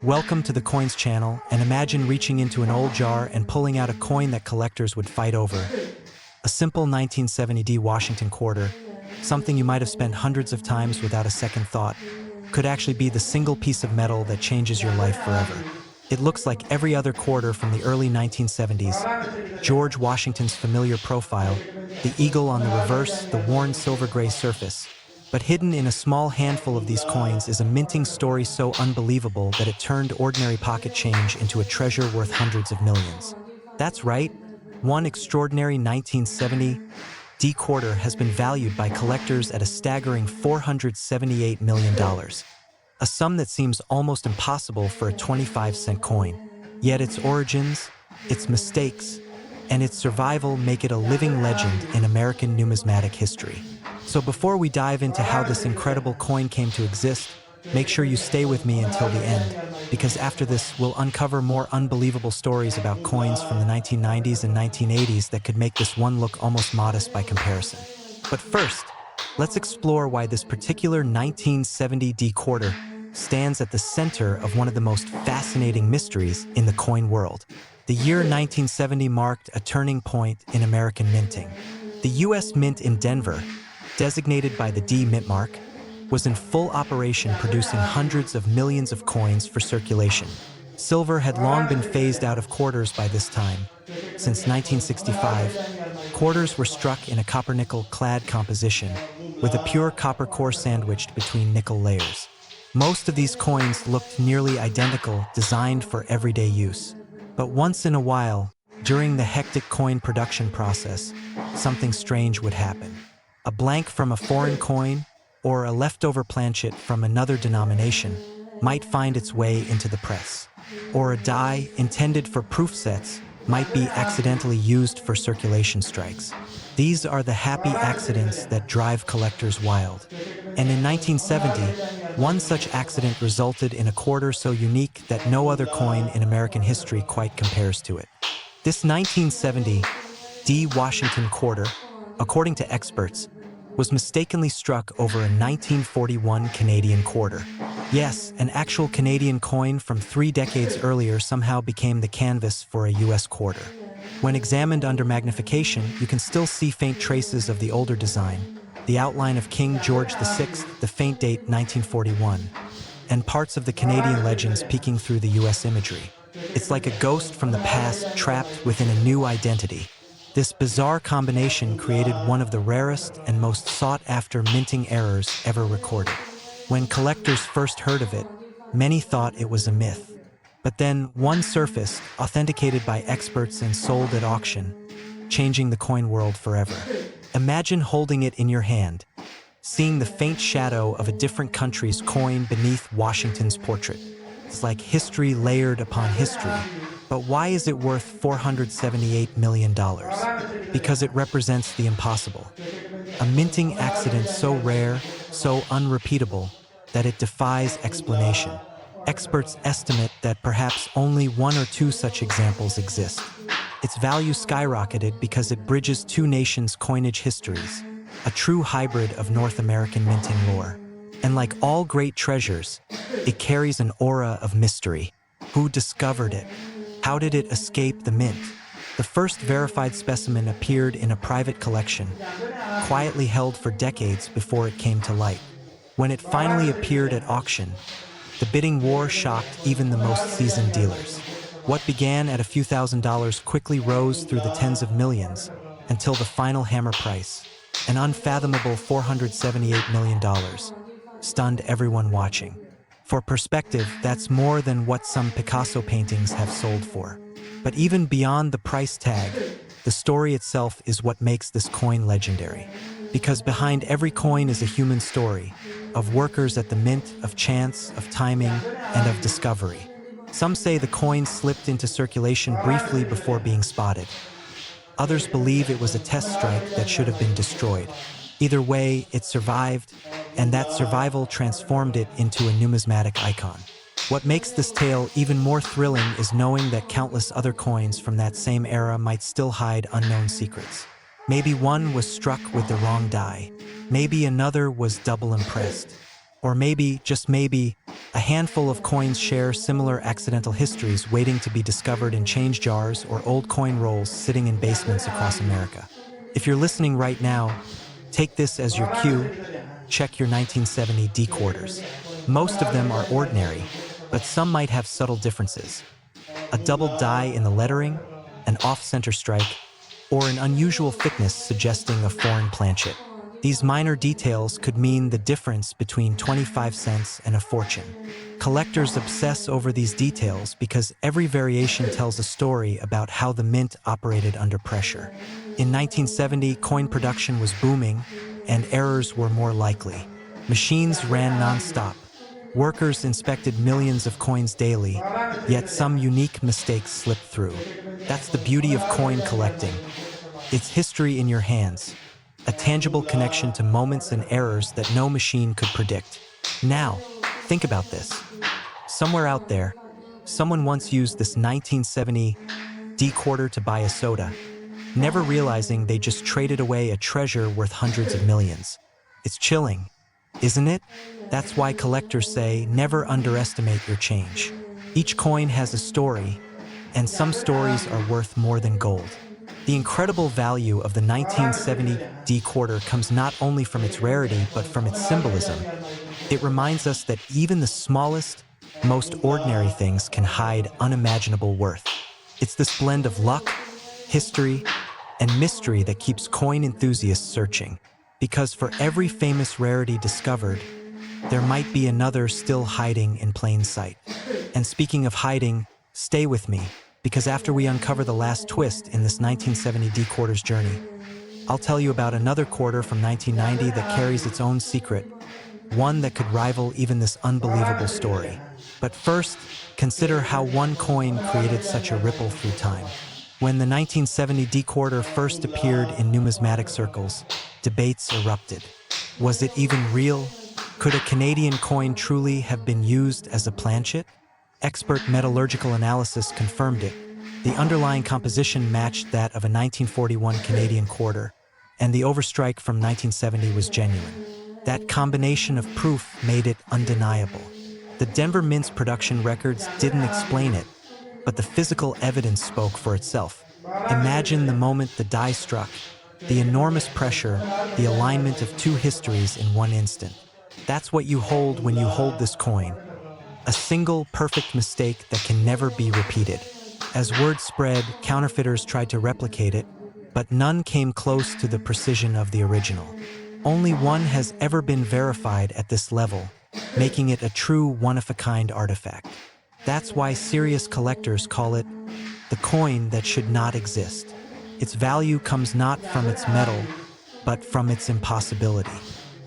Welcome to the Coins channel, and imagine reaching into an old jar and pulling out a coin that collectors would fight over. A simple 1970 D Washington quarter, something you might have spent hundreds of times without a second thought, could actually be the single piece of metal that changes your life forever. It looks like every other quarter from the early 1970s, George Washington's familiar profile, the eagle on the reverse, the worn silver-gray surface. But hidden in a small handful of these coins is a minting story so unbelievable that it turned ordinary pocket change into a treasure worth hundreds of millions. That's right, one extraordinary 1970 D quarter has been valued by collectors at a staggering $478 million. A sum that seems almost impossible for a 25-cent coin. Yet its origins, its mistakes, and its survival make it a living legend in American numismatic history. So before we dive into how this incredible coin came to exist, make sure you stay with me until the end, because after this we'll uncover more unbelievable stories about coins from the 1990s and 1980s that could make this one look almost modest by comparison. But first, let's explore why this particular 1970 D quarter stands at the center of one of the most fascinating mysteries in the coin world. The year 1970 marked a turning point in American minting. The U.S. Mint in Denver, designated by the D Mint mark, was in full operation, producing hundreds of millions of coins for circulation. Silver had long been phased out of quarters by this time. Since 1965, quarters were struck in a copper-nickel clad composition, with a pure copper core sandwiched between nickel layers. Most of these coins looked nearly identical, designed for everyday use. But once in a while, during the hectic coin production process, something strange would happen. A blank from a foreign coin or a leftover planchet from another denomination might find its way into the press. Or a die intended for proof sets might be accidentally used for circulation strikes. These are the happy accidents that drive collectors wild. And in 1970, one such accident resulted in a quarter so unique that no other coin in American history quite compares to it. This 1970 D Washington quarter, according to experts, was mistakenly struck over a 1941 Canadian quarter. Yes, an actual Canadian coin from 3 decades earlier somehow became the canvas for a US quarter. When examined under magnification, you can still see faint traces of the older design, the outline of King George VI, the faint date 1941, and parts of the Canadian legends peeking through the US imagery. It's like a ghost from the past trapped within a new identity. This bizarre combination created one of the rarest and most sought-after minting errors ever recorded. When collectors first heard of it, many thought it was a myth. But then one surfaced, authenticated by experts and sold at auction, changing the coin world forever. Imagine holding it in your hand, seeing the faint shadow of a different country's coin beneath Washington's portrait. It's like history layered upon history. But why is it worth $478 million? Because it represents the impossible. A minting accident so rare, so unrepeatable, that it defies explanation. Experts estimate that perhaps only 1 or 2 such examples exist. Its value skyrocketed because it bridges 2 nations' coinage histories, a true hybrid of North American minting lore. And like all great treasures, it carries an aura of mystery. Who discovered it? How did it escape the mint? The first verified specimen appeared in a private collection, quietly held for decades before it came to light. When it finally appeared at auction, the bidding war shocked even the most seasoned dealers. What began at a few $1,000s quickly rose through the tens of millions until the final hammer price, an unfathomable $478 million, stunned everyone watching. For perspective, that's more than what some Picasso paintings have sold for. But even beyond the price tag, the story itself is what makes this coin legendary. Because behind every coin is a human story, of workers at the mint, of chance, of timing, and of discovery. Some say the coin slipped into circulation briefly before being spotted. Others believe it was a test strike that should have been destroyed. Either way, it survived, and that survival transformed it into a numismatic icon. What makes this tale even more thrilling is knowing that countless other coins from that same era might still hide unknown secrets. Maybe one was struck with the wrong die. Maybe another was double impressed. Or maybe, just maybe, a handful of coins share similar accidental histories waiting to be discovered in change jars or old coin rolls sitting in basements across America. If you're listening right now, take this as your cue. Check your 1970 D quarters. Most of them are ordinary, but some might have subtle differences. A double die in the lettering, an off-center strike, or an unusual thickness suggesting a foreign planchet. These minor details could mean the difference between 25 cents and a fortune. Collectors obsess over these details because every variation tells a story about how the mint operated under pressure. In 1970, coin production was booming, and errors were more likely. Machines ran non-stop. Workers inspected millions of coins daily, yet some unique mistakes slipped through. That's the beauty of coin collecting. It's history in your hands, a tangible connection to moments and errors that no machine could predict. Now, think about this. Somewhere out there, someone once used this 1970 D quarter to buy a soda, never realizing they just traded away a treasure worth hundreds of millions. It's chilling, isn't it? That's why collectors say never underestimate your change. Each coin has a story, and some stories are worth more than gold. The incredible value of the 1970 D quarter comes not only from its rarity but from its symbolism. It reminds us that even the smallest, most ordinary things can hide unimaginable worth. It's this blend of luck, history, and mystery that keeps coin enthusiasts searching. Because for every famous rarity discovered, there might be another still hiding in plain sight. And speaking of hiding, stay with me, because after we uncover the last twist in this 1970 D quarters journey, I'll tell you about another quarter from 1990 that carries its own secret, one that could rival even this unbelievable story. But first, consider how one coin created such a ripple through time. When the 1970 D quarter first appeared in numismatic circles, debates erupted. Was it even real? Could a Canadian coin truly have been used as a planchet? Expert metallurgical analysis confirmed it. The underlying composition matched that of a 1941 Canadian quarter, and the overstrike from 1970 was genuine. That combination of proof made it undeniable. The Denver Mint's production records didn't explain it, but the physical evidence spoke for itself. Imagine the moment the die struck, the enormous pressure, the alignment of two histories in one instant. That's what you hold when you hold this coin. A single perfect mistake that can never be repeated. As word spread, counterfeiters tried to replicate it, but none came close to the precision of the original. Only one has ever been verified at this level, making it a true one-of-a-kind artifact. That's why serious collectors call it the coin that should not exist. Its value comes not from its metal, but from its impossibility.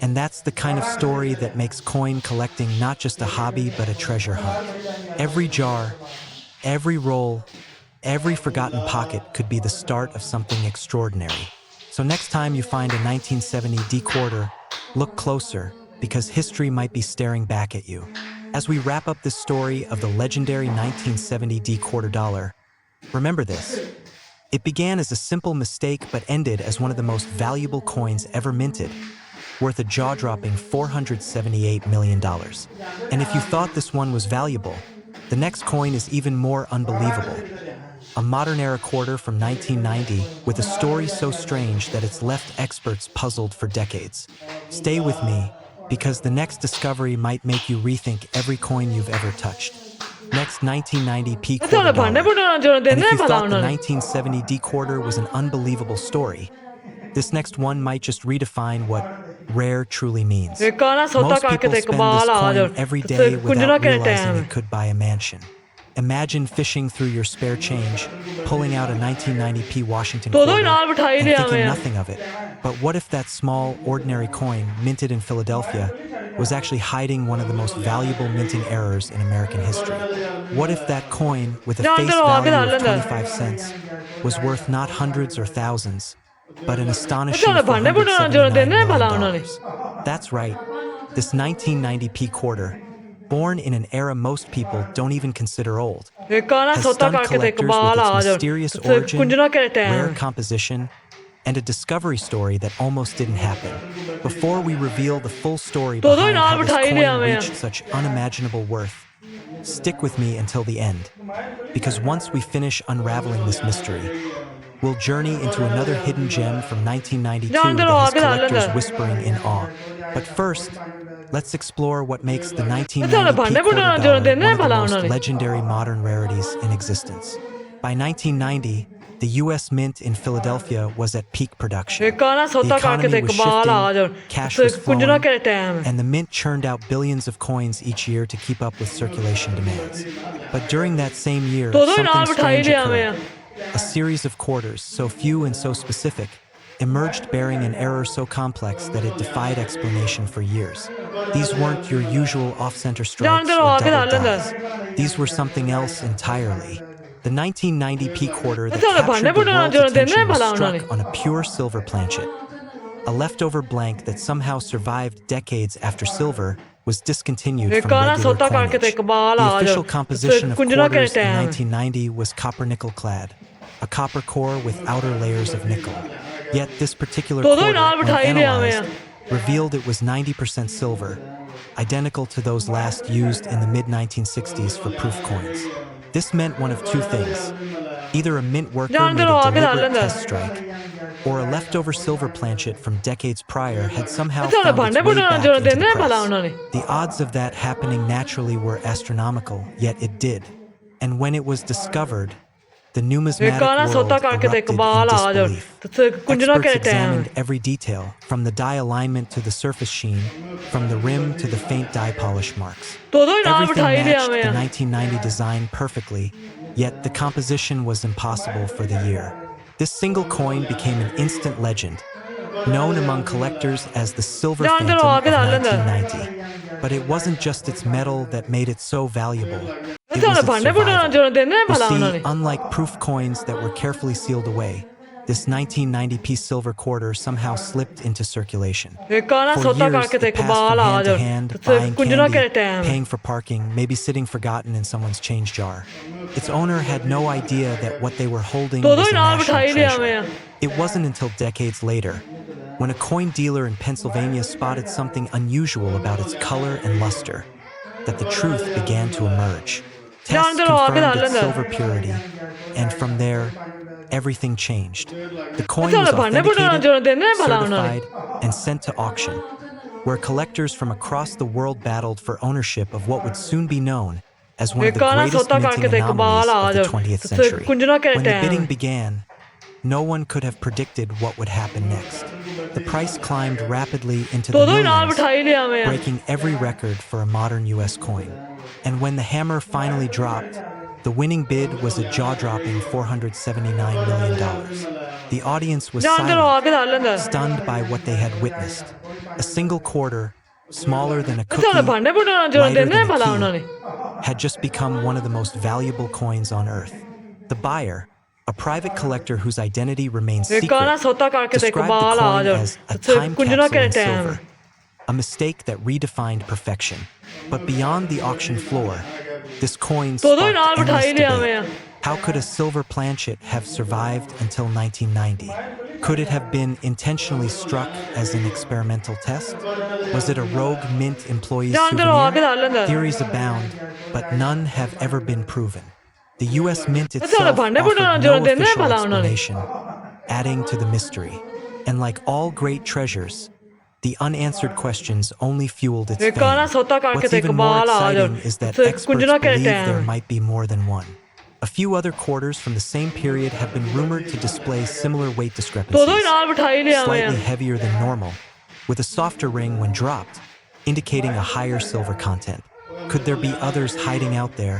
And that's the kind of story that makes coin collecting not just a hobby, but a treasure hunt. Every jar, every roll, every forgotten pocket could be the start of something extraordinary. So next time you find a 1970 D quarter, look closer, because history might be staring back at you. As we wrap up this story of the legendary 1970 D quarter dollar, remember this. It began as a simple mistake but ended as one of the most valuable coins ever minted, worth a jaw-dropping $478 million. And if you thought this one was valuable, the next coin is even more unbelievable. A modern-era quarter from 1990 with a story so strange that it's left experts puzzled for decades. Stay with me, because the next discovery might make you rethink every coin you've ever touched. Next 1990 P quarter dollar. And if you thought the 1970 D quarter was an unbelievable story, this next one might just redefine what rare truly means. Most people spend this coin every day without realizing it could buy a mansion. Imagine fishing through your spare change, pulling out a 1990p Washington quarter, and thinking nothing of it. But what if that small, ordinary coin, minted in Philadelphia, was actually hiding one of the most valuable minting errors in American history? What if that coin, with a face value of 25 cents, was worth not hundreds or thousands, but an astonishing $479 million? That's right, this 1990p quarter, born in an era most people don't even consider old, has stunned collectors with its mysterious origin, rare composition, and a discovery story that almost didn't happen. Before we reveal the full story तो behind how इनाम this उठा ही लिया coin मैं reached such unimaginable worth, stick with me until the end. Because once we finish unraveling this mystery, we'll journey into another hidden gem from 1992 जानते that रहो has आगे डाल collectors लेंगे whispering in awe. But first, let's explore what makes the अच्छा 1990p भांडे quarter फुटाना जो dollar देने one of the भला most उन्होंने legendary modern rarities in existence. By 1990, the U.S. Mint in Philadelphia was at peak production. गाना The सोता करके economy देख was बाल आ shifting, जाओ cash तो was कुंजना flowing, के time and the mint churned out billions of coins each year to keep up with circulation demands. But during that same year, तो something इनाम उठा ही strange लिया मैं occurred. A series of quarters, so few and so specific, emerged bearing an error so complex that it defied explanation for years. These weren't your usual off-center जानते strikes रहो or आगे double डाल लेंगे dies. These were something else entirely. The 1990p quarter that अच्छा भांडे captured the फुटाना world's जो देने attention was भला उन्होंने struck on a pure silver planchet. A leftover blank that somehow survived decades after silver was discontinued from गाना regular सोता करके coinage. देख बाल The आ official जाओ composition तो of कुंजना के quarters in time 1990 was copper-nickel clad, a copper core with outer layers of nickel. Yet this particular तो quarter, इनाम when उठा ही लिया मैं analyzed, revealed it was 90% silver, identical to those last used in the mid-1960s for proof coins. This meant one of two things. Either a mint worker जानते made रहो a आगे डाल deliberate लेंगे test strike, or a leftover silver planchet from decades prior had somehow अच्छा found its भांडे way फुटाना back जो into the देने भला press. उन्होंने The odds of that happening naturally were astronomical, yet it did. And when it was discovered, the numismatic गाना सोता world करके देख erupted बाल in आ जाओ disbelief. तो कुंजना Experts के time examined every detail, from the die alignment to the surface sheen, from the rim to the faint die polish marks. तो इनाम Everything उठा ही लिया matched the मैं 1990 design perfectly, yet the composition was impossible for the year. This single coin became an instant legend, known among collectors as the Silver जानते रहो Phantom आगे of डाल लेंगे 1990. But it wasn't just its metal that made it so valuable. It अच्छा was its भांडे फुटाना survival. जो देने You भला see, उन्होंने unlike proof coins that were carefully sealed away, this 1990p silver quarter somehow slipped into circulation. गाना For सोता years, करके it देख passed बाल from आ hand to जाओ hand, तो buying कुंजना के candy, time paying for parking, maybe sitting forgotten in someone's change jar. Its owner had no idea that what they were holding तो was a इनाम उठा national ही लिया treasure. मैं It wasn't until decades later, when a coin dealer in Pennsylvania spotted something unusual about its color and luster, that the truth began to emerge. Tests जानते रहो आगे confirmed डाल its लेंगे silver purity, and from there, everything changed. The coin अच्छा was भांडे फुटाना authenticated, जो देने भला उन्होंने certified, and sent to auction, where collectors from across the world battled for ownership of what would soon be known as one of the गाना greatest सोता minting करके देख anomalies बाल आ of the जाओ 20th तो century. कुंजना के When the time bidding began, no one could have predicted what would happen next. The price climbed rapidly into the तो इनाम millions, उठा ही लिया मैं breaking every record for a modern US coin. And when the hammer finally dropped, the winning bid was a jaw-dropping $479 million. The audience was जानते रहो आगे डाल लेंगे silent, stunned by what they had witnessed. A single quarter, smaller than a अच्छा cookie, भांडे फुटाना जो lighter देने than भला a उन्होंने key, had just become one of the most valuable coins on Earth. The buyer, a private collector whose identity remains गाना secret, सोता करके देख described the बाल आ coin जाओ as a तो time कुंजना capsule के in time silver, a mistake that redefined perfection. But beyond the auction floor, this coin तो sparked इनाम उठा endless ही लिया debate. मैं How could a silver planchet have survived until 1990? Could it have been intentionally struck as an experimental test? Was it a rogue mint employee's जानते रहो आगे souvenir? डाल लेंगे Theories abound, but none have ever been proven. The U.S. Mint अच्छा itself भांडे फुटाना offered जो no देने official भला उन्होंने explanation, adding to the mystery. And like all great treasures, the unanswered questions only fueled its गाना fame. सोता करके What's देख even more बाल आ जाओ exciting is that तो experts कुंजना के believe there time might be more than one. A few other quarters from the same period have been rumored to display similar weight तो discrepancies, इनाम उठा ही लिया slightly मैं heavier than normal, with a softer ring when dropped, indicating a higher silver content. Could there be others hiding out there,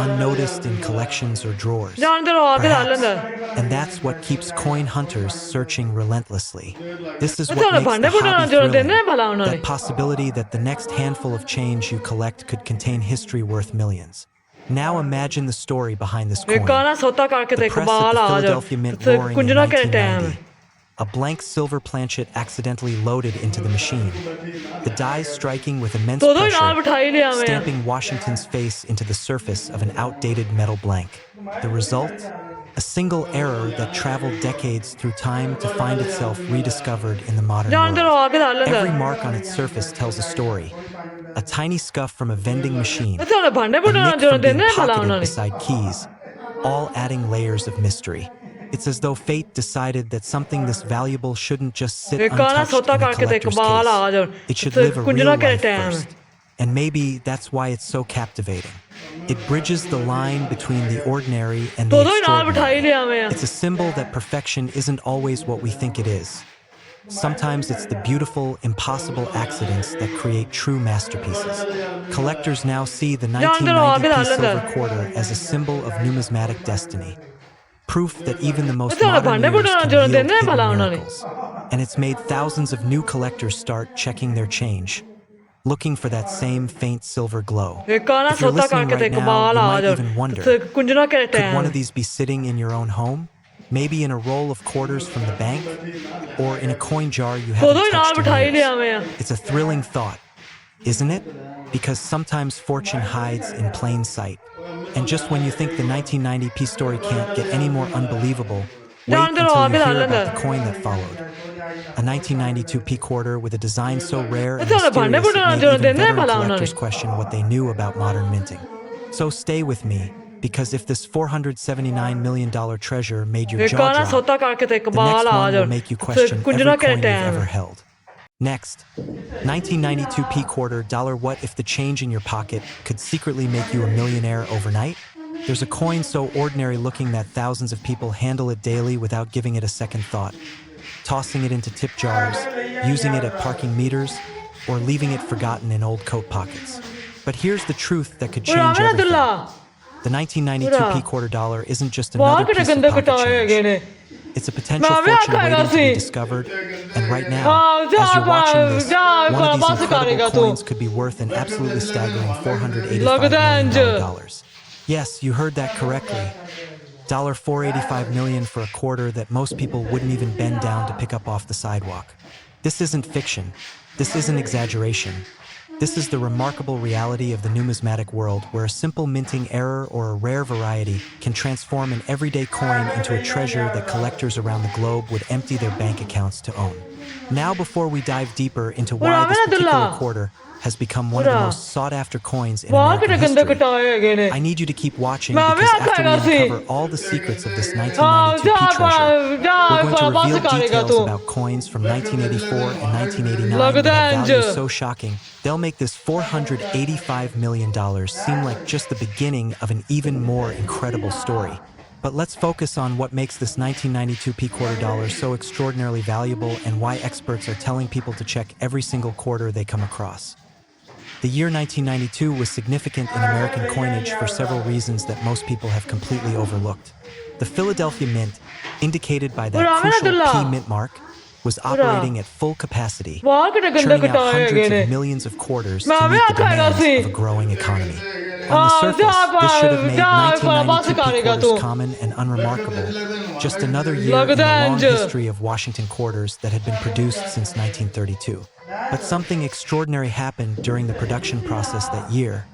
unnoticed in collections or drawers? जानते रहो आगे डाल Perhaps, लेंगे and that's what keeps coin hunters searching relentlessly. This is अच्छा what makes the भांडे फुटाना hobby जो thrilling, देने भला उन्होंने that possibility that the next handful of change you collect could contain history worth millions. Now imagine the story behind this coin. गाना सोता करके The देख press at बाल the आ जाओ Philadelphia Mint तो roaring in कुंजना के time 1990. A blank silver planchet accidentally loaded into the machine. The dies striking with immense तो इनाम pressure, उठा ही लिया मैं stamping Washington's face into the surface of an outdated metal blank. The result? A single error that traveled decades through time to find itself rediscovered in the modern world. Every mark on its surface tells a story. A tiny scuff from a vending machine, a nick from being pocketed beside keys, all adding layers of mystery. It's as though fate decided that something this valuable shouldn't just sit untouched in a collector's case. It should live a real life first. And maybe that's why it's so captivating. It bridges the line between the ordinary and the extraordinary. It's a symbol that perfection isn't always what we think it is. Sometimes it's the beautiful, impossible accidents that create true masterpieces. Collectors now see the 1990p silver quarter as a symbol of numismatic destiny. Proof that even the most modern years can yield hidden miracles. And it's made thousands of new collectors start checking their change, looking for that same faint silver glow. If you're listening right now, you might even wonder, could one of these be sitting in your own home? Maybe in a roll of quarters from the bank? Or in a coin jar you haven't touched in years? It's a thrilling thought, isn't it? Because sometimes fortune hides in plain sight. And just when you think the 1990p story can't get any more unbelievable, wait until you hear about the coin that followed. A 1992p quarter with a design so rare and mysterious it made even veteran collectors question what they knew about modern minting. So stay with me, because if this $479 million treasure made your jaw drop, the next one will make you question every coin you've ever held. Next, 1992p quarter dollar. What if the change in your pocket could secretly make you a millionaire overnight? There's a coin so ordinary looking that thousands of people handle it daily without giving it a second thought, tossing it into tip jars, using it at parking meters, or leaving it forgotten in old coat pockets. But here's the truth that could change everything. The 1992p quarter dollar isn't just another piece of pocket change. It's a potential fortune waiting to be discovered, and right now, as you're watching this, one of these incredible coins could be worth an absolutely staggering $485 million. Yes, you heard that correctly. $485 million for a quarter that most people wouldn't even bend down to pick up off the sidewalk. This isn't fiction. This isn't exaggeration. This is the remarkable reality of the numismatic world, where a simple minting error or a rare variety can transform an everyday coin into a treasure that collectors around the globe would empty their bank accounts to own. Now, before we dive deeper into why this particular quarter has become one of the most sought-after coins in American history, I need you to keep watching, because after we uncover all the secrets of this 1992p treasure, we're going to reveal details about coins from 1984 and 1989 that have values so shocking, they'll make this $485 million seem like just the beginning of an even more incredible story. But let's focus on what makes this 1992p quarter dollar so extraordinarily valuable and why experts are telling people to check every single quarter they come across. The year 1992 was significant in American coinage for several reasons that most people have completely overlooked. The Philadelphia Mint, indicated by that crucial P mint mark, was operating at full capacity, churning out hundreds of millions of quarters to meet the demands of a growing economy. On the surface, this should have made 1992p quarters common and unremarkable, just another year in the long history of Washington quarters that had been produced since 1932. But something extraordinary happened during the production process that year,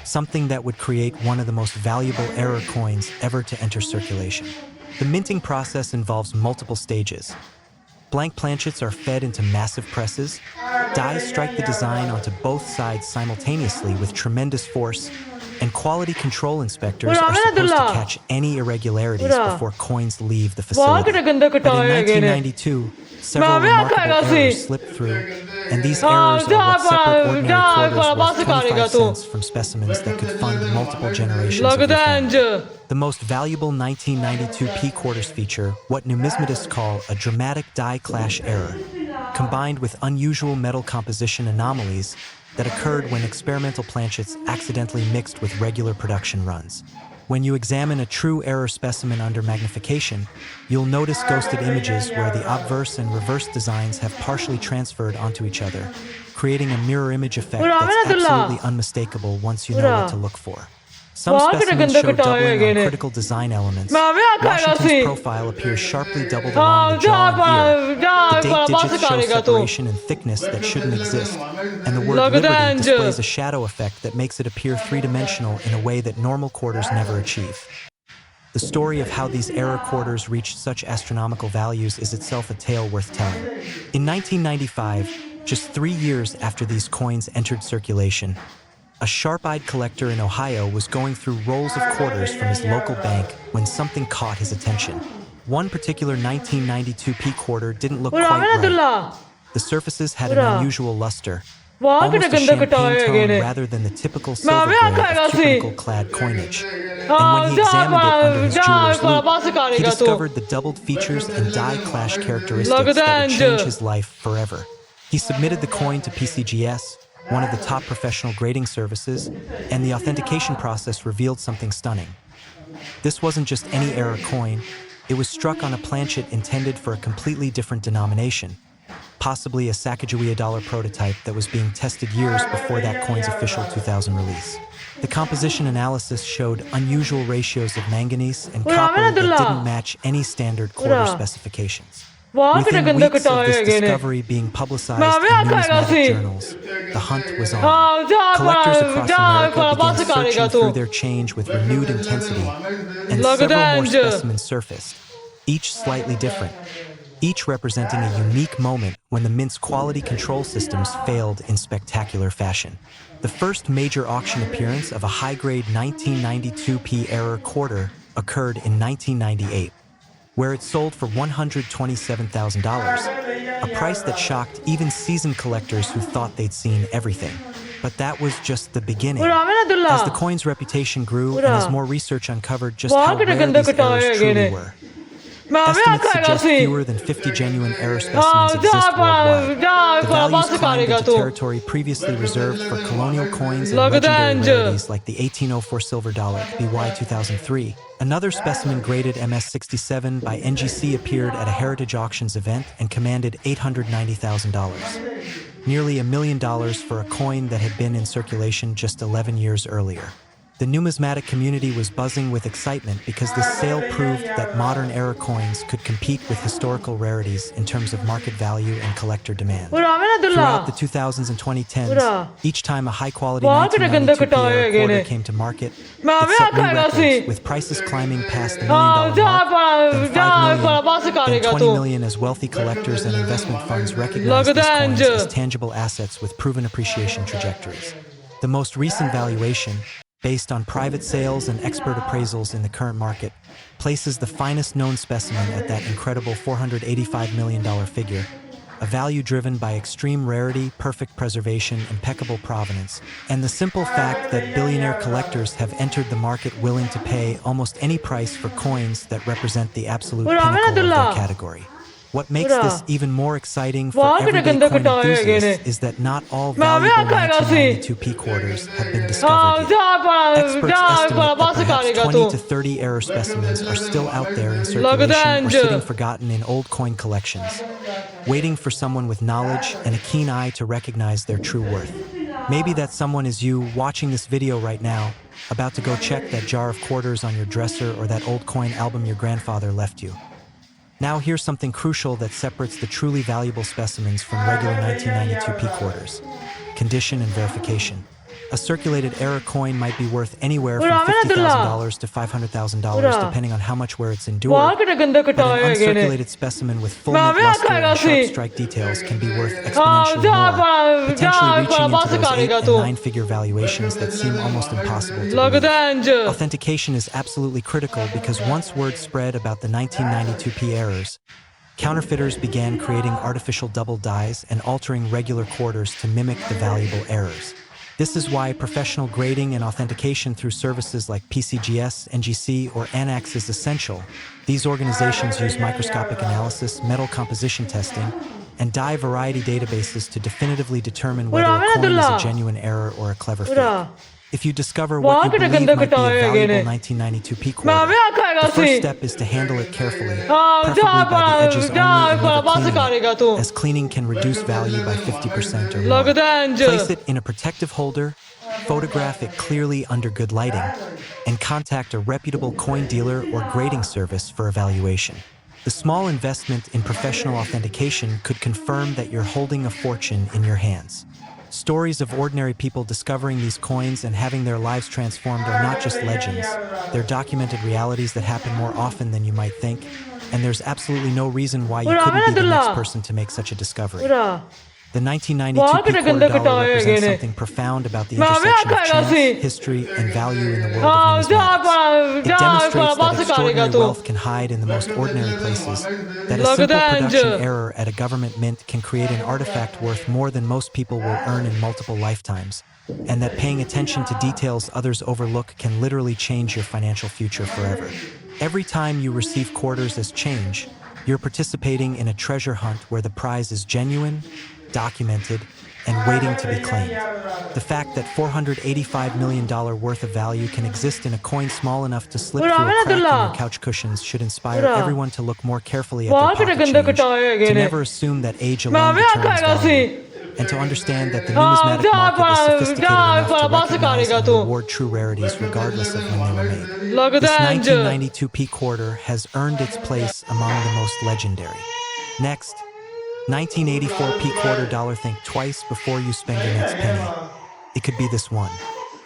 something that would create one of the most valuable error coins ever to enter circulation. The minting process involves multiple stages. Blank planchets are fed into massive presses. Dies strike the design onto both sides simultaneously with tremendous force, and quality control inspectors are supposed to catch any irregularities before coins leave the facility. But in 1992, several remarkable errors slipped through, and these errors are what separate ordinary quarters worth 25 cents from specimens that could fund multiple generations of your family. The most valuable 1992p quarters feature what numismatists call a dramatic die clash error, combined with unusual metal composition anomalies that occurred when experimental planchets accidentally mixed with regular production runs. When you examine a true error specimen under magnification, you'll notice ghosted images where the obverse and reverse designs have partially transferred onto each other, creating a mirror image effect that's absolutely unmistakable once you know what to look for. Some specimens show doubling on critical design elements. Washington's profile appears sharply doubled along the jaw and ear. The date digits show separation and thickness that shouldn't exist. And the word Liberty displays a shadow effect that makes it appear three-dimensional in a way that normal quarters never achieve. The story of how these error quarters reached such astronomical values is itself a tale worth telling. In 1995, just 3 years after these coins entered circulation, a sharp-eyed collector in Ohio was going through rolls of quarters from his local bank when something caught his attention. One particular 1992p quarter didn't look quite right. The surfaces had an unusual luster, almost a champagne tone rather than the typical silver gray of cupricle-clad coinage. And when he examined it under his jeweler's loupe, he discovered the doubled features and die-clash characteristics that would change his life forever. He submitted the coin to PCGS, one of the top professional grading services, and the authentication process revealed something stunning. This wasn't just any error coin, it was struck on a planchet intended for a completely different denomination, possibly a Sacagawea dollar prototype that was being tested years before that coin's official 2000 release. The composition analysis showed unusual ratios of manganese and copper that didn't match any standard quarter specifications. Within weeks of this discovery being publicized in numismatic journals, the hunt was on. Collectors across America began searching through their change with renewed intensity, and several more specimens surfaced, each slightly different, each representing a unique moment when the mint's quality control systems failed in spectacular fashion. The first major auction appearance of a high-grade 1992p error quarter occurred in 1998. Where it sold for $127,000, a price that shocked even seasoned collectors who thought they'd seen everything. But that was just the beginning. As the coin's reputation grew and as more research uncovered just how rare these errors truly were. Estimates suggest fewer than 50 genuine error specimens exist worldwide. The values climbed into territory previously reserved for colonial coins and legendary rarities like the 1804 silver dollar, BY 2003. Another specimen graded MS-67 by NGC appeared at a Heritage Auctions event and commanded $890,000. Nearly $1 million for a coin that had been in circulation just 11 years earlier. The numismatic community was buzzing with excitement because this sale proved that modern error coins could compete with historical rarities in terms of market value and collector demand. Throughout the 2000s and 2010s, each time a high-quality 1992p error quarter came to market, it set new records, with prices climbing past the $1 million mark, then $5 million, then $20 million as wealthy collectors and investment funds recognized these coins as tangible assets with proven appreciation trajectories. The most recent valuation, based on private sales and expert appraisals in the current market, places the finest known specimen at that incredible $485 million figure, a value driven by extreme rarity, perfect preservation, impeccable provenance, and the simple fact that billionaire collectors have entered the market willing to pay almost any price for coins that represent the absolute pinnacle of their category. What makes this even more exciting for everyday coin enthusiasts is that not all valuable 1992p quarters have been discovered yet. Experts estimate that perhaps 20 to 30 error specimens are still out there in circulation or sitting forgotten in old coin collections, waiting for someone with knowledge and a keen eye to recognize their true worth. Maybe that someone is you watching this video right now, about to go check that jar of quarters on your dresser or that old coin album your grandfather left you. Now here's something crucial that separates the truly valuable specimens from regular 1992p quarters: condition and verification. A circulated error coin might be worth anywhere from $50,000 to $500,000 depending on how much wear it's endured, but an uncirculated specimen with full mint luster and sharp strike details can be worth exponentially more, potentially reaching into those 8- and 9-figure valuations that seem almost impossible to believe. Authentication is absolutely critical because once word spread about the 1992p errors, counterfeiters began creating artificial double dies and altering regular quarters to mimic the valuable errors. This is why professional grading and authentication through services like PCGS, NGC, or ANAX is essential. These organizations use microscopic analysis, metal composition testing, and die variety databases to definitively determine whether a coin is a genuine error or a clever fake. If you discover what you believe might be a valuable 1992p quarter, the first step is to handle it carefully, preferably by the edges only and never cleaning it, as cleaning can reduce value by 50% or more. Place it in a protective holder, photograph it clearly under good lighting, and contact a reputable coin dealer or grading service for evaluation. The small investment in professional authentication could confirm that you're holding a fortune in your hands. Stories of ordinary people discovering these coins and having their lives transformed are not just legends, they're documented realities that happen more often than you might think, and there's absolutely no reason why you Ura, couldn't be the next Abdullah. person to make such a discovery. Ura. The 1992 Wah P kena quarter ganda dollar ketawa represents gini. something profound about the Mami intersection of akan chance, kasih. history, and value in the world of Ah, numismatics. It demonstrates that bahasa kari extraordinary tu. wealth can hide in the most ordinary places, that a Lagda simple production anje. error at a government mint can create an artifact worth more than most people will earn in multiple lifetimes, and that paying attention to details others overlook can literally change your financial future forever. Every time you receive quarters as change, you're participating in a treasure hunt where the prize is genuine, documented, and waiting to be claimed. The fact that $485 million worth of value can exist in a coin small enough to slip through a crack in your couch cushions should inspire everyone to look more carefully at their Wah kena pocket ganda change, ketawa to gini. never assume that age alone Mami akan determines value, kasih. and to understand that the numismatic market is sophisticated enough to recognize and tu. reward true rarities regardless of when they were made. Lagda This anje. 1992 P quarter has earned its place among the most legendary. Next, 1984 P quarter dollar. Think twice before you spend your next penny. It could be this one.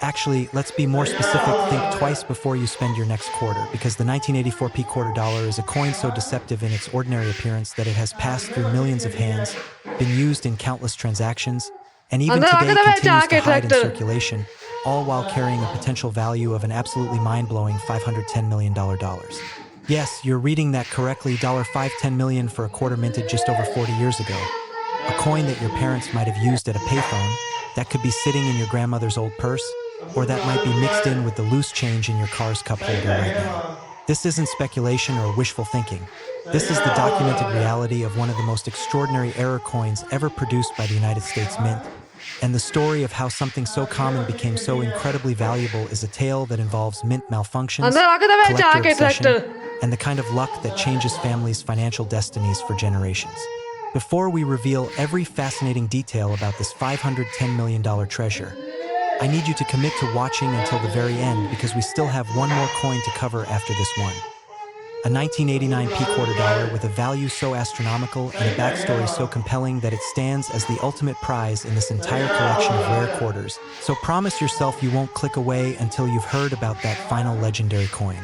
Actually, let's be more specific. Think twice before you spend your next quarter, because the 1984 P quarter dollar is a coin so deceptive in its ordinary appearance that it has passed through millions of hands, been used in countless transactions, and even Anda today akan continues to jacket hide in tractor. circulation, all while carrying a potential value of an absolutely mind-blowing $510 million. Yes, you're reading that correctly. $510 million for a quarter minted just over 40 years ago. A coin that your parents might have used at a payphone, that could be sitting in your grandmother's old purse, or that might be mixed in with the loose change in your car's cup holder right now. This isn't speculation or wishful thinking. This is the documented reality of one of the most extraordinary error coins ever produced by the United States Mint, and the story of how something so common became so incredibly valuable is a tale that involves mint malfunctions, Anda akan collector jacket obsession, tractor. and the kind of luck that changes families' financial destinies for generations. Before we reveal every fascinating detail about this $510 million treasure, I need you to commit to watching until the very end, because we still have one more coin to cover after this one. A 1989 P quarter dollar with a value so astronomical and a backstory so compelling that it stands as the ultimate prize in this entire collection of rare quarters. So promise yourself you won't click away until you've heard about that final legendary coin.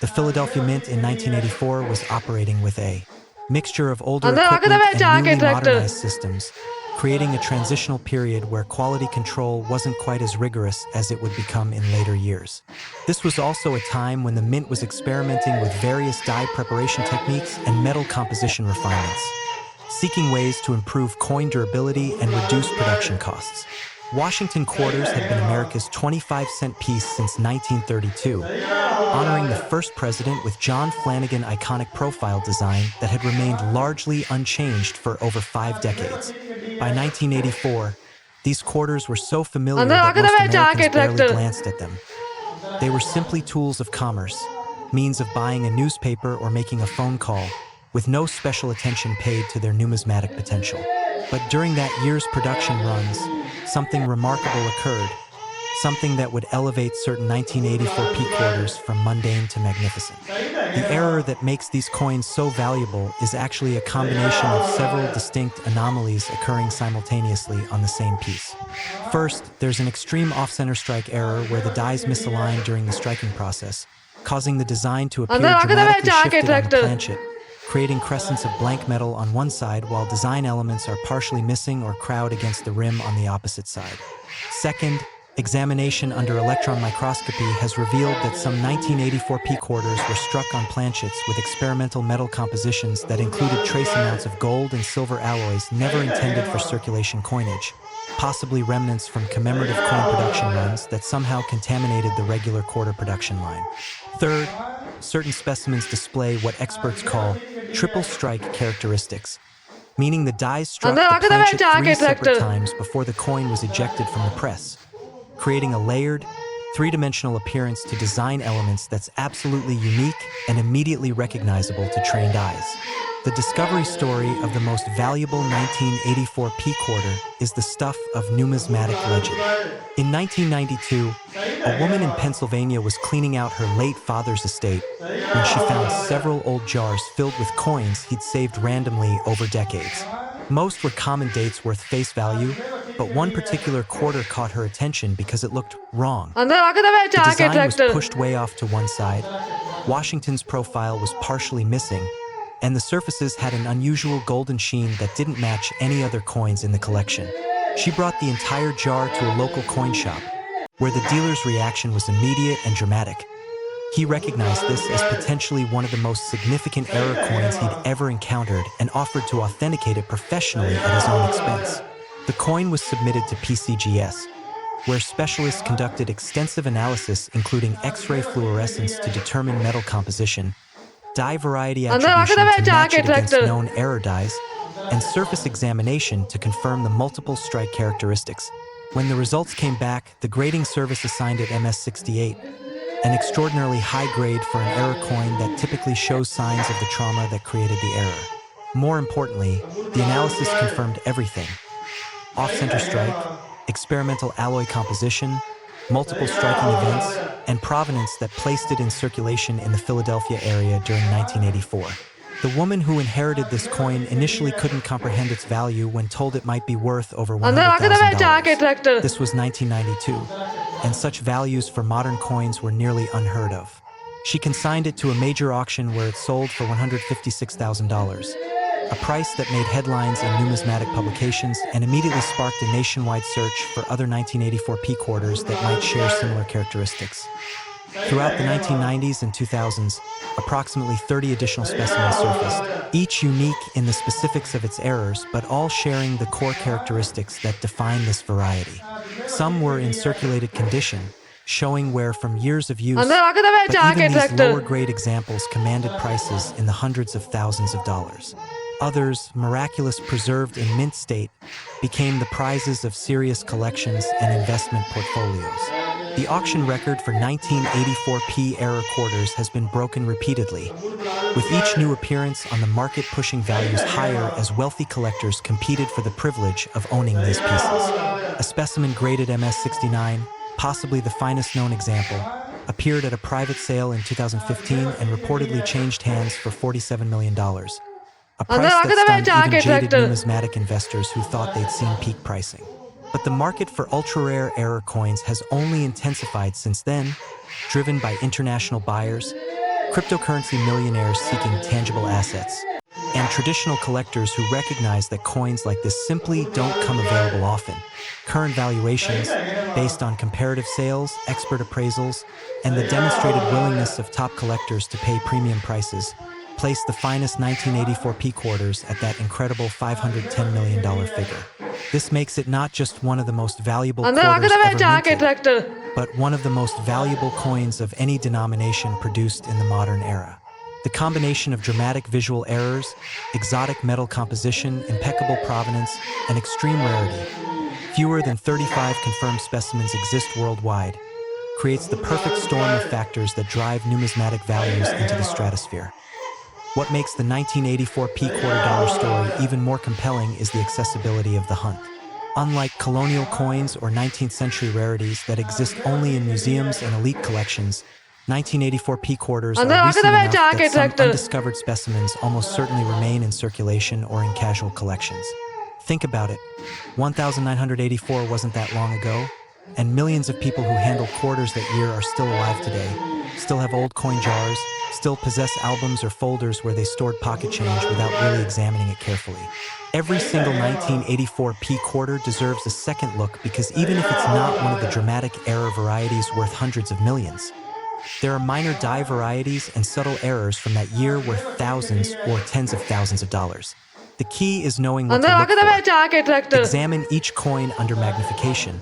The Philadelphia Mint in 1984 was operating with a mixture of older Anda akan equipment and jacket newly tractor. modernized systems, creating a transitional period where quality control wasn't quite as rigorous as it would become in later years. This was also a time when the Mint was experimenting with various die preparation techniques and metal composition refinements, seeking ways to improve coin durability and reduce production costs. Washington quarters had been America's 25-cent piece since 1932, honoring the first president with John Flanagan iconic profile design that had remained largely unchanged for over 5 decades. By 1984, these quarters were so familiar Anda that akan most Americans jacket barely tractor. glanced at them. They were simply tools of commerce, means of buying a newspaper or making a phone call, with no special attention paid to their numismatic potential. But during that year's production runs, something remarkable occurred, something that would elevate certain 1984 P quarters from mundane to magnificent. The error that makes these coins so valuable is actually a combination of several distinct anomalies occurring simultaneously on the same piece. First, there's an extreme off-center strike error where the dies misalign during the striking process, causing the design to appear Anda akan dramatically jacket shifted on the tractor. planchet, creating crescents of blank metal on one side while design elements are partially missing or crowd against the rim on the opposite side. Second, examination under electron microscopy has revealed that some 1984 P quarters were struck on planchets with experimental metal compositions that included trace amounts of gold and silver alloys never intended for circulation coinage, possibly remnants from commemorative coin production runs that somehow contaminated the regular quarter production line. Third, certain specimens display what experts call triple strike characteristics, meaning the dies struck Anda the akan planchet 3 jacket separate tractor. times before the coin was ejected from the press, creating a layered, three-dimensional appearance to design elements that's absolutely unique and immediately recognizable to trained eyes. The discovery story of the most valuable 1984 P quarter is the stuff of numismatic legend. In 1992, a woman in Pennsylvania was cleaning out her late father's estate when she found several old jars filled with coins he'd saved randomly over decades. Most were common dates worth face value, but one particular quarter caught her attention because it looked wrong. अंदर आके दबे The जाके design was tractor pushed way off to one side, Washington's profile was partially missing, and the surfaces had an unusual golden sheen that didn't match any other coins in the collection. She brought the entire jar to a local coin shop, where the dealer's reaction was immediate and dramatic. He recognized this as potentially one of the most significant error coins he'd ever encountered and offered to authenticate it professionally at his own expense. The coin was submitted to PCGS, where specialists conducted extensive analysis including X-ray fluorescence to determine metal composition, dye variety अंदर आके attribution दबे to match जाके it against tractor known error dyes, and surface examination to confirm the multiple strike characteristics. When the results came back, the grading service assigned it MS68, an extraordinarily high grade for an error coin that typically shows signs of the trauma that created the error. More importantly, the analysis confirmed everything: off-center strike, experimental alloy composition, multiple striking events, and provenance that placed it in circulation in the Philadelphia area during 1984. The woman who inherited this coin initially couldn't comprehend its value when told it might be worth over अंदर आके दबे जाके $100,000. Tractor This was 1992, and such values for modern coins were nearly unheard of. She consigned it to a major auction where it sold for $156,000, a price that made headlines in numismatic publications and immediately sparked a nationwide search for other 1984 P quarters that might share similar characteristics. Throughout the 1990s and 2000s, approximately 30 additional specimens surfaced, each unique in the specifics of its errors, but all sharing the core characteristics that define this variety. Some were in circulated condition, showing wear from years of use, अंदर आके दबे but जाके even these tractor lower-grade examples commanded prices in the hundreds of thousands of dollars. Others, miraculous preserved in mint state, became the prizes of serious collections and investment portfolios. The auction record for 1984 P error quarters has been broken repeatedly, with each new appearance on the market pushing values higher as wealthy collectors competed for the privilege of owning these pieces. A specimen graded MS69, possibly the finest known example, appeared at a private sale in 2015 and reportedly changed hands for $47 million. A price अंदर आके that दबे stunned जाके even jaded tractor numismatic investors who thought they'd seen peak pricing. But the market for ultra-rare error coins has only intensified since then, driven by international buyers, cryptocurrency millionaires seeking tangible assets, and traditional collectors who recognize that coins like this simply don't come available often. Current valuations, based on comparative sales, expert appraisals, and the demonstrated willingness of top collectors to pay premium prices, place the finest 1984 P quarters at that incredible $510 million figure. This makes it not just one of the most valuable अंदर आके quarters दबे ever जाके minted, tractor but one of the most valuable coins of any denomination produced in the modern era. The combination of dramatic visual errors, exotic metal composition, impeccable provenance, and extreme rarity, fewer than 35 confirmed specimens exist worldwide, creates the perfect storm of factors that drive numismatic values into the stratosphere. What makes the 1984 P quarter dollar story even more compelling is the accessibility of the hunt. Unlike colonial coins or 19th century rarities that exist only in museums and elite collections, 1984 P quarters अंदर are आके recent दबे enough जाके that some tractor undiscovered specimens almost certainly remain in circulation or in casual collections. Think about it. 1984 wasn't that long ago, and millions of people who handled quarters that year are still alive today, still have old coin jars, still possess albums or folders where they stored pocket change without really examining it carefully. Every single 1984 P quarter deserves a second look because even if it's not one of the dramatic error varieties worth hundreds of millions, there are minor die varieties and subtle errors from that year worth thousands or tens of thousands of dollars. The key is knowing what अंदर to look आके दबे for. जाके tractor Examine each coin under magnification,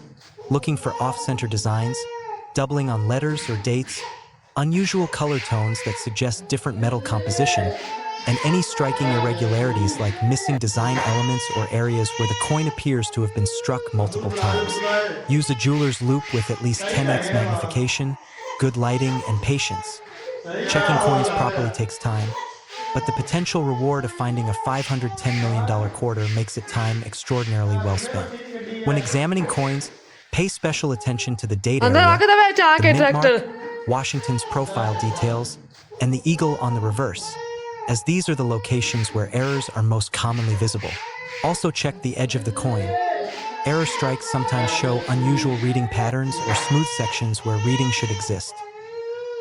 looking for off-center designs, doubling on letters or dates, unusual color tones that suggest different metal composition, and any striking irregularities like missing design elements or areas where the coin appears to have been struck multiple times. Use a jeweler's loupe with at least 10x magnification, good lighting, and patience. Checking coins properly takes time, but the potential reward of finding a $510 million quarter makes it time extraordinarily well spent. When examining coins, pay special attention to the date अंदर area, आके दबे the जाके mint mark, tractor Washington's profile details, and the eagle on the reverse, as these are the locations where errors are most commonly visible. Also check the edge of the coin. Error strikes sometimes show unusual reading patterns or smooth sections where reading should exist.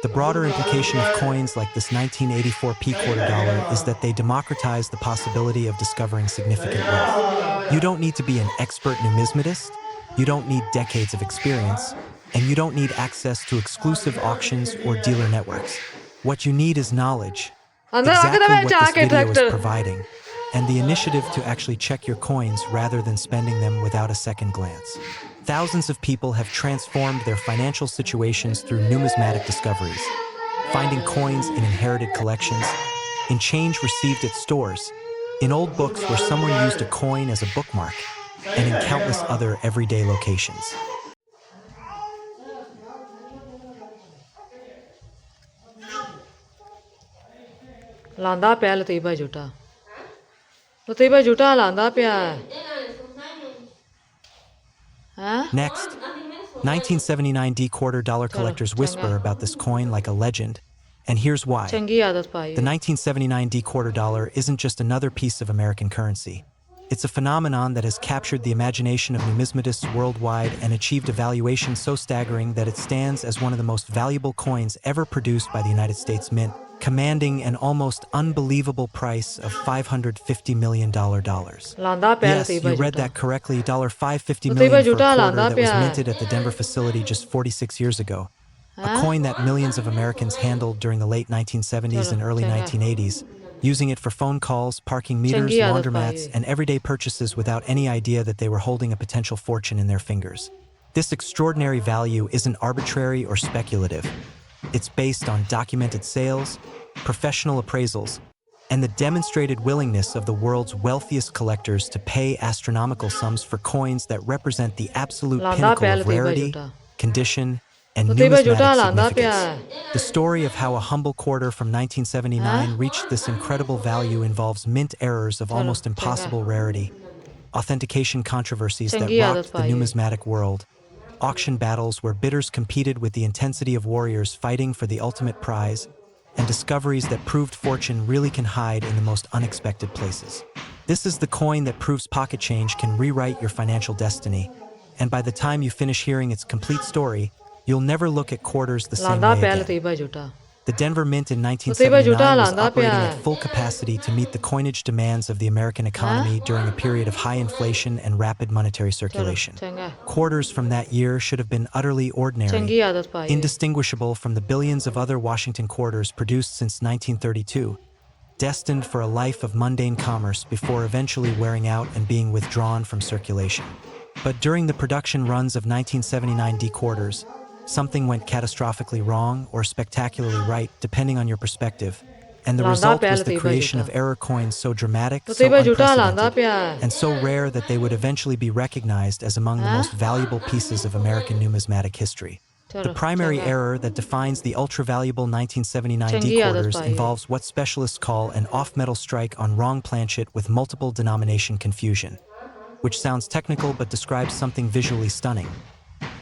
The broader implication of coins like this 1984 quarter dollar is that they democratize the possibility of discovering significant wealth. You don't need to be an expert numismatist, you don't need decades of experience, and you don't need access to exclusive auctions or dealer networks. What you need is knowledge, exactly what this video is providing, and the initiative to actually check your coins rather than spending them without a second glance. Thousands of people have transformed their financial situations through numismatic discoveries, finding coins in inherited collections, in change received at stores, in old books where someone used a coin as a bookmark, and in countless other everyday locations. ਲਾਂਦਾ ਪਿਆ ਲਤੀਬਾ ਝੂਟਾ ਲਤੀਬਾ ਝੂਟਾ ਲਾਂਦਾ ਪਿਆ ਹਾਂ Next, 1979 quarter dollar collectors whisper about this coin like a legend, and here's why. ਚੰਗੀ ਆਦਤ ਪਾਈ The 1979 quarter dollar isn't just another piece of American currency. It's a phenomenon that has captured the imagination of numismatists worldwide and achieved a valuation so staggering that it stands as one of the most valuable coins ever produced by the United States Mint, commanding an almost unbelievable price of $550 million. ਲਾਂਦਾ ਪਿਆ Yes, ਲਤੀਬਾ you read ਝੂਟਾ that correctly. $550 Latiba million for a Jutta quarter landa that was pya hai. minted at the Denver facility just 46 years ago. A coin that millions of Americans handled during the late 1970s and early 1980s, using it for phone calls, parking meters, Changi aadat laundromats, pai. and everyday purchases without any idea that they were holding a potential fortune in their fingers. This extraordinary value isn't arbitrary or speculative. It's based on documented sales, professional appraisals, and the demonstrated willingness of the world's wealthiest collectors to pay astronomical sums for coins that represent the absolute ਲਾਂਦਾ pinnacle ਪਿਆ of ਲਤੀਬਾ rarity, ਝੂਟਾ condition, and ਲਤੀਬਾ ਝੂਟਾ numismatic ਲਾਂਦਾ ਪਿਆ significance. The story of how a humble quarter from 1979 reached this incredible value involves mint errors of almost impossible rarity, authentication controversies that ਚੰਗੀ ਆਦਤ rocked the Bhai numismatic world, auction battles where bidders competed with the intensity of warriors fighting for the ultimate prize, and discoveries that proved fortune really can hide in the most unexpected places. This is the coin that proves pocket change can rewrite your financial destiny, and by the time you finish hearing its complete story, you'll never look at quarters the same ਲਾਂਦਾ way ਪਿਆ again. ਲਤੀਬਾ ਝੂਟਾ The Denver Mint in ਲਤੀਬਾ ਝੂਟਾ 1979 was ਲਾਂਦਾ ਪਿਆ operating at full capacity to meet the coinage demands of the American economy during a period of high inflation and rapid monetary circulation. ਚੰਗਾ Quarters from that year should have been utterly ordinary, ਚੰਗੀ ਆਦਤ ਪਾਈ indistinguishable from the billions of other Washington quarters produced since 1932, destined for a life of mundane commerce before eventually wearing out and being withdrawn from circulation. But during the production runs of 1979 quarters, something went catastrophically wrong or spectacularly right, depending on your perspective, and the ਲਾਂਦਾ result ਪਿਆ was the ਲਤੀਬਾ creation of ਝੂਟਾ error coins so dramatic, so ਲਤੀਬਾ ਝੂਟਾ ਲਾਂਦਾ unprecedented, ਪਿਆ and so rare that they would eventually be recognized as among the most valuable pieces of American numismatic history. The primary ਚੰਗਾ error that defines the ultra-valuable 1979 ਚੰਗੀ ਆਦਤ quarters Bhai involves what specialists call an off-metal strike on wrong planchet with multiple denomination confusion, which sounds technical but describes something visually stunning.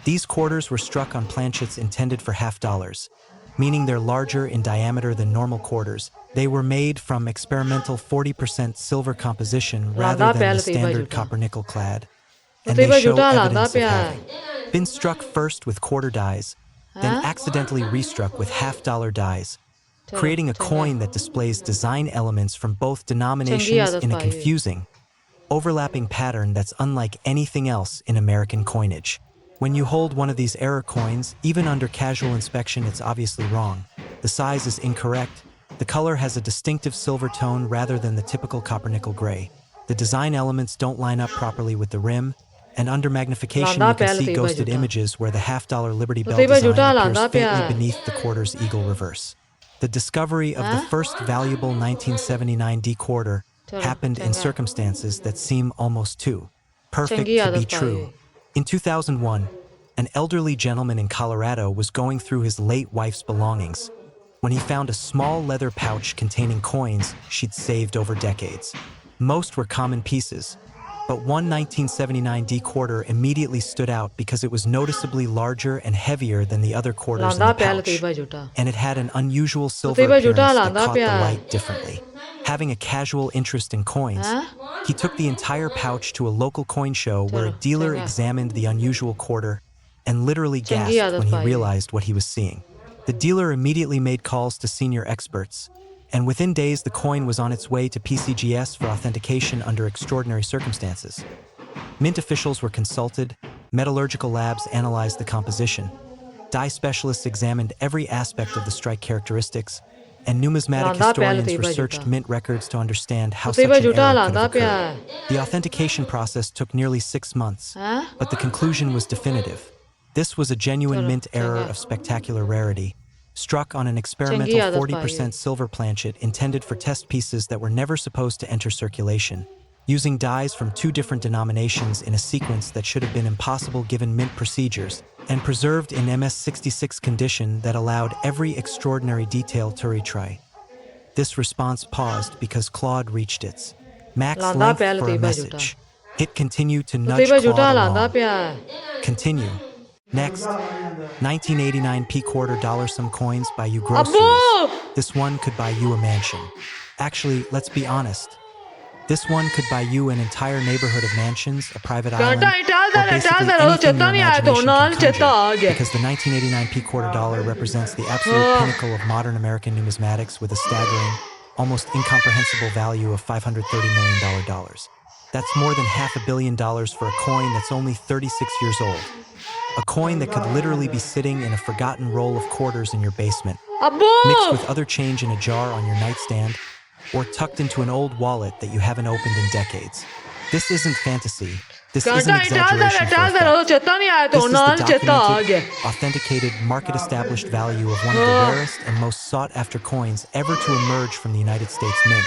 These quarters were struck on planchets intended for half dollars, meaning they're larger in diameter than normal quarters. They were made from experimental 40% silver composition rather ਲਾਂਦਾ than ਪਿਆ the ਲਤੀਬਾ standard ਝੂਟਾ copper-nickel clad, and they ਲਤੀਬਾ show ਝੂਟਾ ਲਾਂਦਾ evidence of ਪਿਆ having been struck first with quarter dies, then accidentally restruck with half-dollar dies, creating a coin that displays design elements from both denominations ਆਦਤ in a Bhai confusing, overlapping pattern that's unlike anything else in American coinage. When you hold one of these error coins, even under casual inspection, it's obviously wrong. The size is incorrect. The color has a distinctive silver tone rather than the typical copper-nickel gray. The design elements don't line up properly with the rim, and under magnification ਲਾਂਦਾ you ਪਿਆ can see ਲਤੀਬਾ ghosted ਝੂਟਾ images where the half-dollar Liberty Bell ਲਤੀਬਾ design ਝੂਟਾ appears ਲਾਂਦਾ ਪਿਆ faintly beneath the quarter's eagle reverse. The discovery of the first valuable 1979 D quarter happened in ਚੰਗਾ circumstances that seem almost too perfect ਚੰਗੀ to be ਆਦਤ true. Bhai In 2001, an elderly gentleman in Colorado was going through his late wife's belongings when he found a small leather pouch containing coins she'd saved over decades. Most were common pieces, but one 1979 D quarter immediately stood out because it was noticeably larger and heavier than the other quarters in ਲਾਂਦਾ the ਪਿਆ pouch, ਲਤੀਬਾ ਝੂਟਾ and it had an unusual silver ਲਤੀਬਾ ਝੂਟਾ appearance that ਲਾਂਦਾ caught ਪਿਆ the light differently. Having a casual interest in coins, He took the entire pouch to a local coin show where a dealer examined the unusual quarter and literally gasped when he realized what he was seeing. The dealer immediately made calls to senior experts, and within days the coin was on its way to PCGS for authentication under extraordinary circumstances. Mint officials were consulted, metallurgical labs analyzed the composition, die specialists examined every aspect of the strike characteristics, and numismatic historians researched mint records to understand how such an error could have occurred. The authentication process took nearly 6 months, but the conclusion was definitive. This was a genuine mint error of spectacular rarity, struck on an experimental 40% silver planchet intended for test pieces that were never supposed to enter circulation, using dies from 2 different denominations in a sequence that should have been impossible given mint procedures, and preserved in MS-66 condition that allowed every extraordinary detail to retry. This response paused because Claude reached its max length for a message. Hit continue to nudge Claude along. Continue. Next, 1989 p-quarter dollar sum coins buy you groceries. This one could buy you a mansion. Actually, let's be honest. This one could buy you an entire neighborhood of mansions, a private island, or basically anything your imagination can conjure, because the 1989 p-quarter dollar represents the absolute pinnacle of modern American numismatics with a staggering, almost incomprehensible value of $530 million. That's more than $500 million for a coin that's only 36 years old. A coin that could literally be sitting in a forgotten roll of quarters in your basement, mixed with other change in a jar on your nightstand, or tucked into an old wallet that you haven't opened in decades. This isn't fantasy. This isn't exaggeration for effect. This is the documented, authenticated, market-established value of one of the rarest and most sought-after coins ever to emerge from the United States Mint.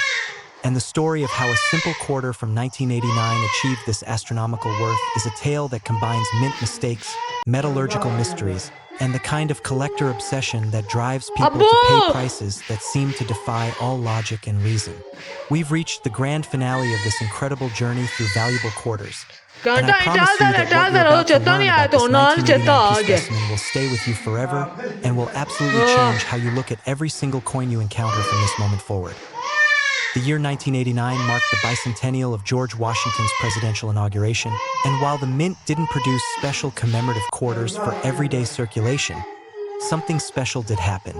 And the story of how a simple quarter from 1989 achieved this astronomical worth is a tale that combines mint mistakes, metallurgical mysteries, and the kind of collector obsession that drives people to pay prices that seem to defy all logic and reason. We've reached the grand finale of this incredible journey through valuable quarters. And I promise you that what you're about to learn about this 1989 piece specimen will stay with you forever and will absolutely change how you look at every single coin you encounter from this moment forward. The year 1989 marked the bicentennial of George Washington's presidential inauguration, and while the Mint didn't produce special commemorative quarters for everyday circulation, something special did happen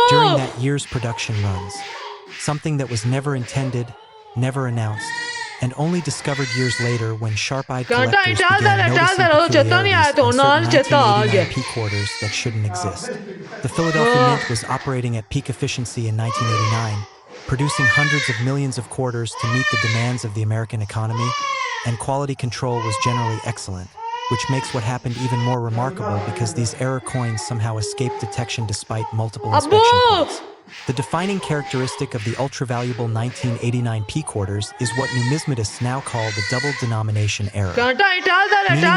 during that year's production runs. Something that was never intended, never announced, and only discovered years later when sharp-eyed collectors began noticing peculiarities on certain 1989 p-quarters that shouldn't exist. The Philadelphia Mint was operating at peak efficiency in 1989, producing hundreds of millions of quarters to meet the demands of the American economy, and quality control was generally excellent, which makes what happened even more remarkable because these error coins somehow escaped detection despite multiple inspection points. The defining characteristic of the ultra-valuable 1989 p-quarters is what numismatists now call the double denomination error, meaning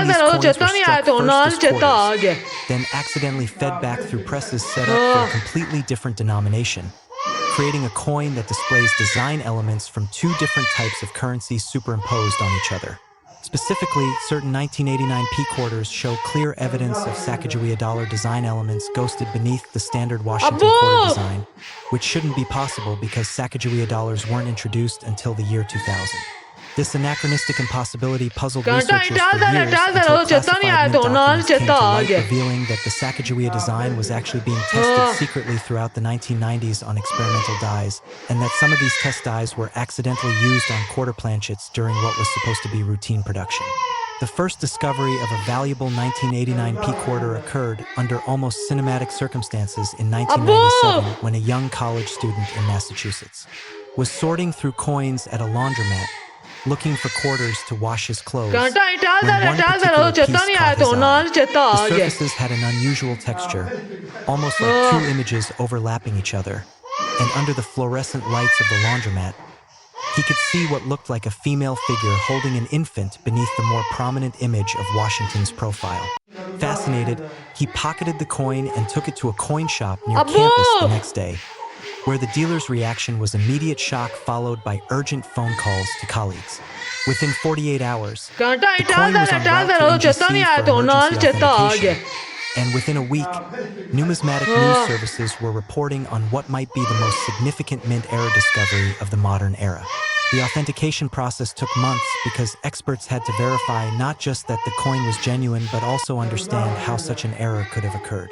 these coins were struck first as quarters, then accidentally fed back through presses set up for a completely different denomination, creating a coin that displays design elements from 2 different types of currency superimposed on each other. Specifically, certain 1989 p-quarters show clear evidence of Sacagawea dollar design elements ghosted beneath the standard Washington quarter design, which shouldn't be possible because Sacagawea dollars weren't introduced until the year 2000. This anachronistic impossibility puzzled researchers for years until classified mint documents came to light, revealing that the Sacagawea design was actually being tested secretly throughout the 1990s on experimental dies, and that some of these test dies were accidentally used on quarter planchets during what was supposed to be routine production. The first discovery of a valuable 1989 p-quarter occurred under almost cinematic circumstances in 1997 when a young college student in Massachusetts was sorting through coins at a laundromat, looking for quarters to wash his clothes, when one particular piece caught his eye. The surfaces had an unusual texture, almost like 2 images overlapping each other, and under the fluorescent lights of the laundromat, he could see what looked like a female figure holding an infant beneath the more prominent image of Washington's profile. Fascinated, he pocketed the coin and took it to a coin shop near campus the next day, where the dealer's reaction was immediate shock followed by urgent phone calls to colleagues. Within 48 hours, the coin was en route to NGC for emergency authentication, and within a week, numismatic news services were reporting on what might be the most significant mint era discovery of the modern era. The authentication process took months because experts had to verify not just that the coin was genuine but also understand how such an error could have occurred.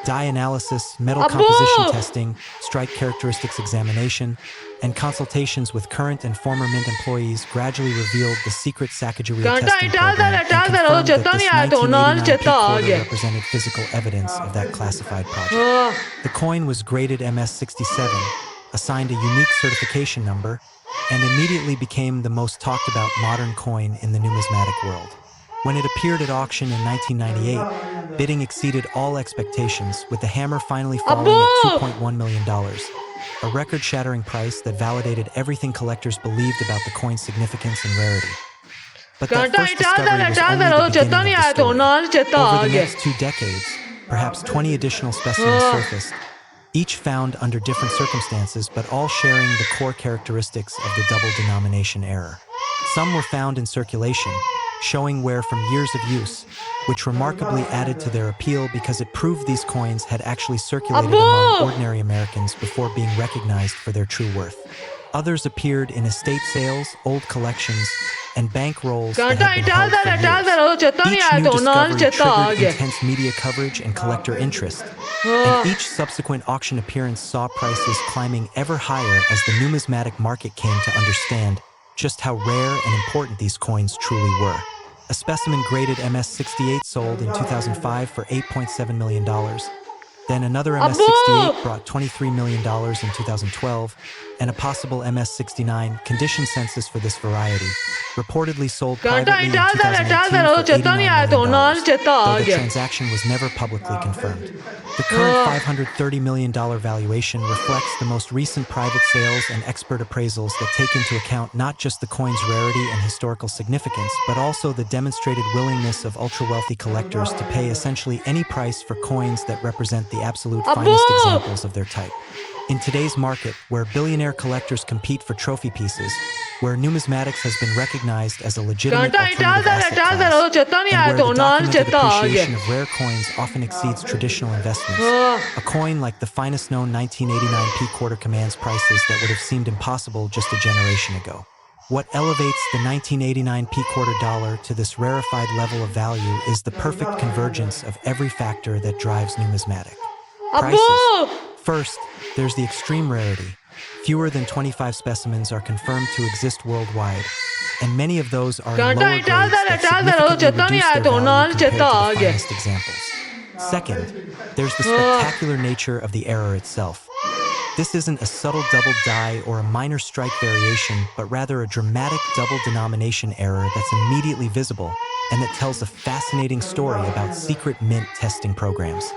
Die analysis, metal composition testing, strike characteristics examination, and consultations with current and former Mint employees gradually revealed the secret Sacagawea testing program and confirmed that this 1989 peak quarter represented physical evidence of that classified project. The coin was graded MS-67, assigned a unique certification number, and immediately became the most talked about modern coin in the numismatic world. When it appeared at auction in 1998, bidding exceeded all expectations, with the hammer finally falling at $2.1 million, a record-shattering price that validated everything collectors believed about the coin's significance and rarity. But that first discovery was only the beginning of the story. Over the next 2 decades, perhaps 20 additional specimens surfaced, each found under different circumstances but all sharing the core characteristics of the double denomination error. Some were found in circulation, showing wear from years of use, which remarkably added to their appeal because it proved these coins had actually circulated among ordinary Americans before being recognized for their true worth. Others appeared in estate sales, old collections, and bank rolls that had been held for years. Each new discovery triggered intense media coverage and collector interest, and each subsequent auction appearance saw prices climbing ever higher as the numismatic market came to understand just how rare and important these coins truly were. A specimen graded MS-68 sold in 2005 for $8.7 million. Then another MS-68 brought $23 million in 2012, and a possible MS-69 condition census for this variety reportedly sold privately in 2018 for $89 million, though the transaction was never publicly confirmed. The current $530 million valuation reflects the most recent private sales and expert appraisals that take into account not just the coin's rarity and historical significance, but also the demonstrated willingness of ultra-wealthy collectors to pay essentially any price for coins that represent the absolute finest examples of their type. In today's market, where billionaire collectors compete for trophy pieces, where numismatics has been recognized as a legitimate alternative asset class, and where the documented appreciation of rare coins often exceeds traditional investments, a coin like the finest known 1989 P quarter commands prices that would have seemed impossible just a generation ago. What elevates the 1989 P quarter dollar to this rarefied level of value is the perfect convergence of every factor that drives numismatic. Prices. First, there's the extreme rarity. Fewer than 25 specimens are confirmed to exist worldwide, and many of those are in lower grades that significantly reduce their value compared to the finest examples. Second, there's the spectacular nature of the error itself. This isn't a subtle double die or a minor strike variation, but rather a dramatic double denomination error that's immediately visible and that tells a fascinating story about secret mint testing programs.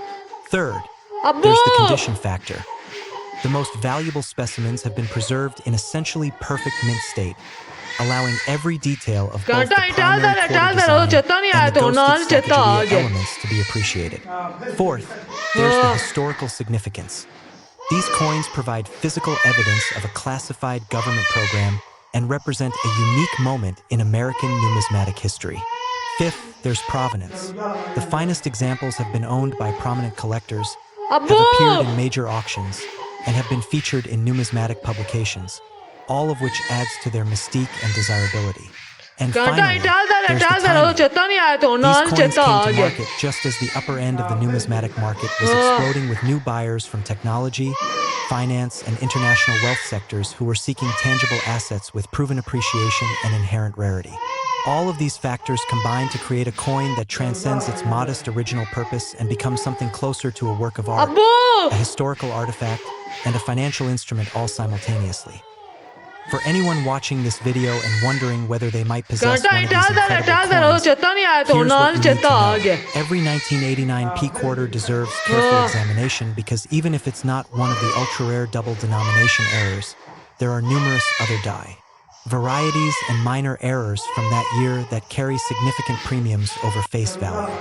Third, there's the condition factor. The most valuable specimens have been preserved in essentially perfect mint state, allowing every detail of both the primary quarter design and the ghosted Sacagawea elements to be appreciated. Fourth, there's the historical significance. These coins provide physical evidence of a classified government program and represent a unique moment in American numismatic history. Fifth, there's provenance. The finest examples have been owned by prominent collectors, have appeared in major auctions, and have been featured in numismatic publications, all of which adds to their mystique and desirability. And finally, there's the timing. These coins came to market just as the upper end of the numismatic market was exploding with new buyers from technology, finance, and international wealth sectors who were seeking tangible assets with proven appreciation and inherent rarity. All of these factors combine to create a coin that transcends its modest original purpose and becomes something closer to a work of art, a historical artifact, and a financial instrument all simultaneously. For anyone watching this video and wondering whether they might possess one of these incredible coins, here's what you need to know. Every 1989 P quarter deserves careful examination because even if it's not one of the ultra-rare double denomination errors, there are numerous other die, varieties, and minor errors from that year that carry significant premiums over face value.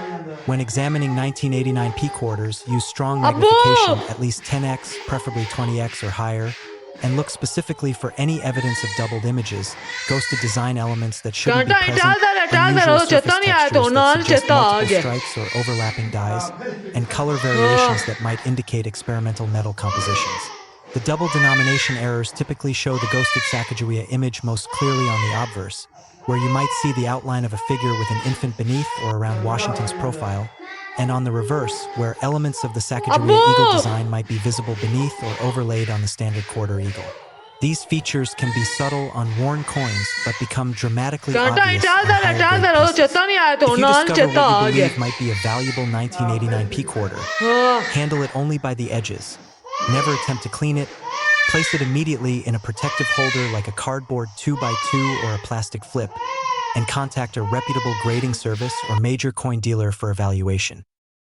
When examining 1989 P quarters, use strong magnification, at least 10x, preferably 20x or higher, and look specifically for any evidence of doubled images, ghosted design elements that shouldn't be present, unusual surface textures that suggest multiple strikes or overlapping dyes, and color variations that might indicate experimental metal compositions. The double denomination errors typically show the ghosted Sacagawea image most clearly on the obverse, where you might see the outline of a figure with an infant beneath or around Washington's profile, and on the reverse, where elements of the Sacagawea eagle design might be visible beneath or overlaid on the standard quarter eagle. These features can be subtle on worn coins, but become dramatically obvious on higher-grade pieces. If you discover what you believe might be a valuable 1989p quarter, handle it only by the edges. Never attempt to clean it. Place it immediately in a protective holder like a cardboard 2x2 or a plastic flip, and contact a reputable grading service or major coin dealer for evaluation.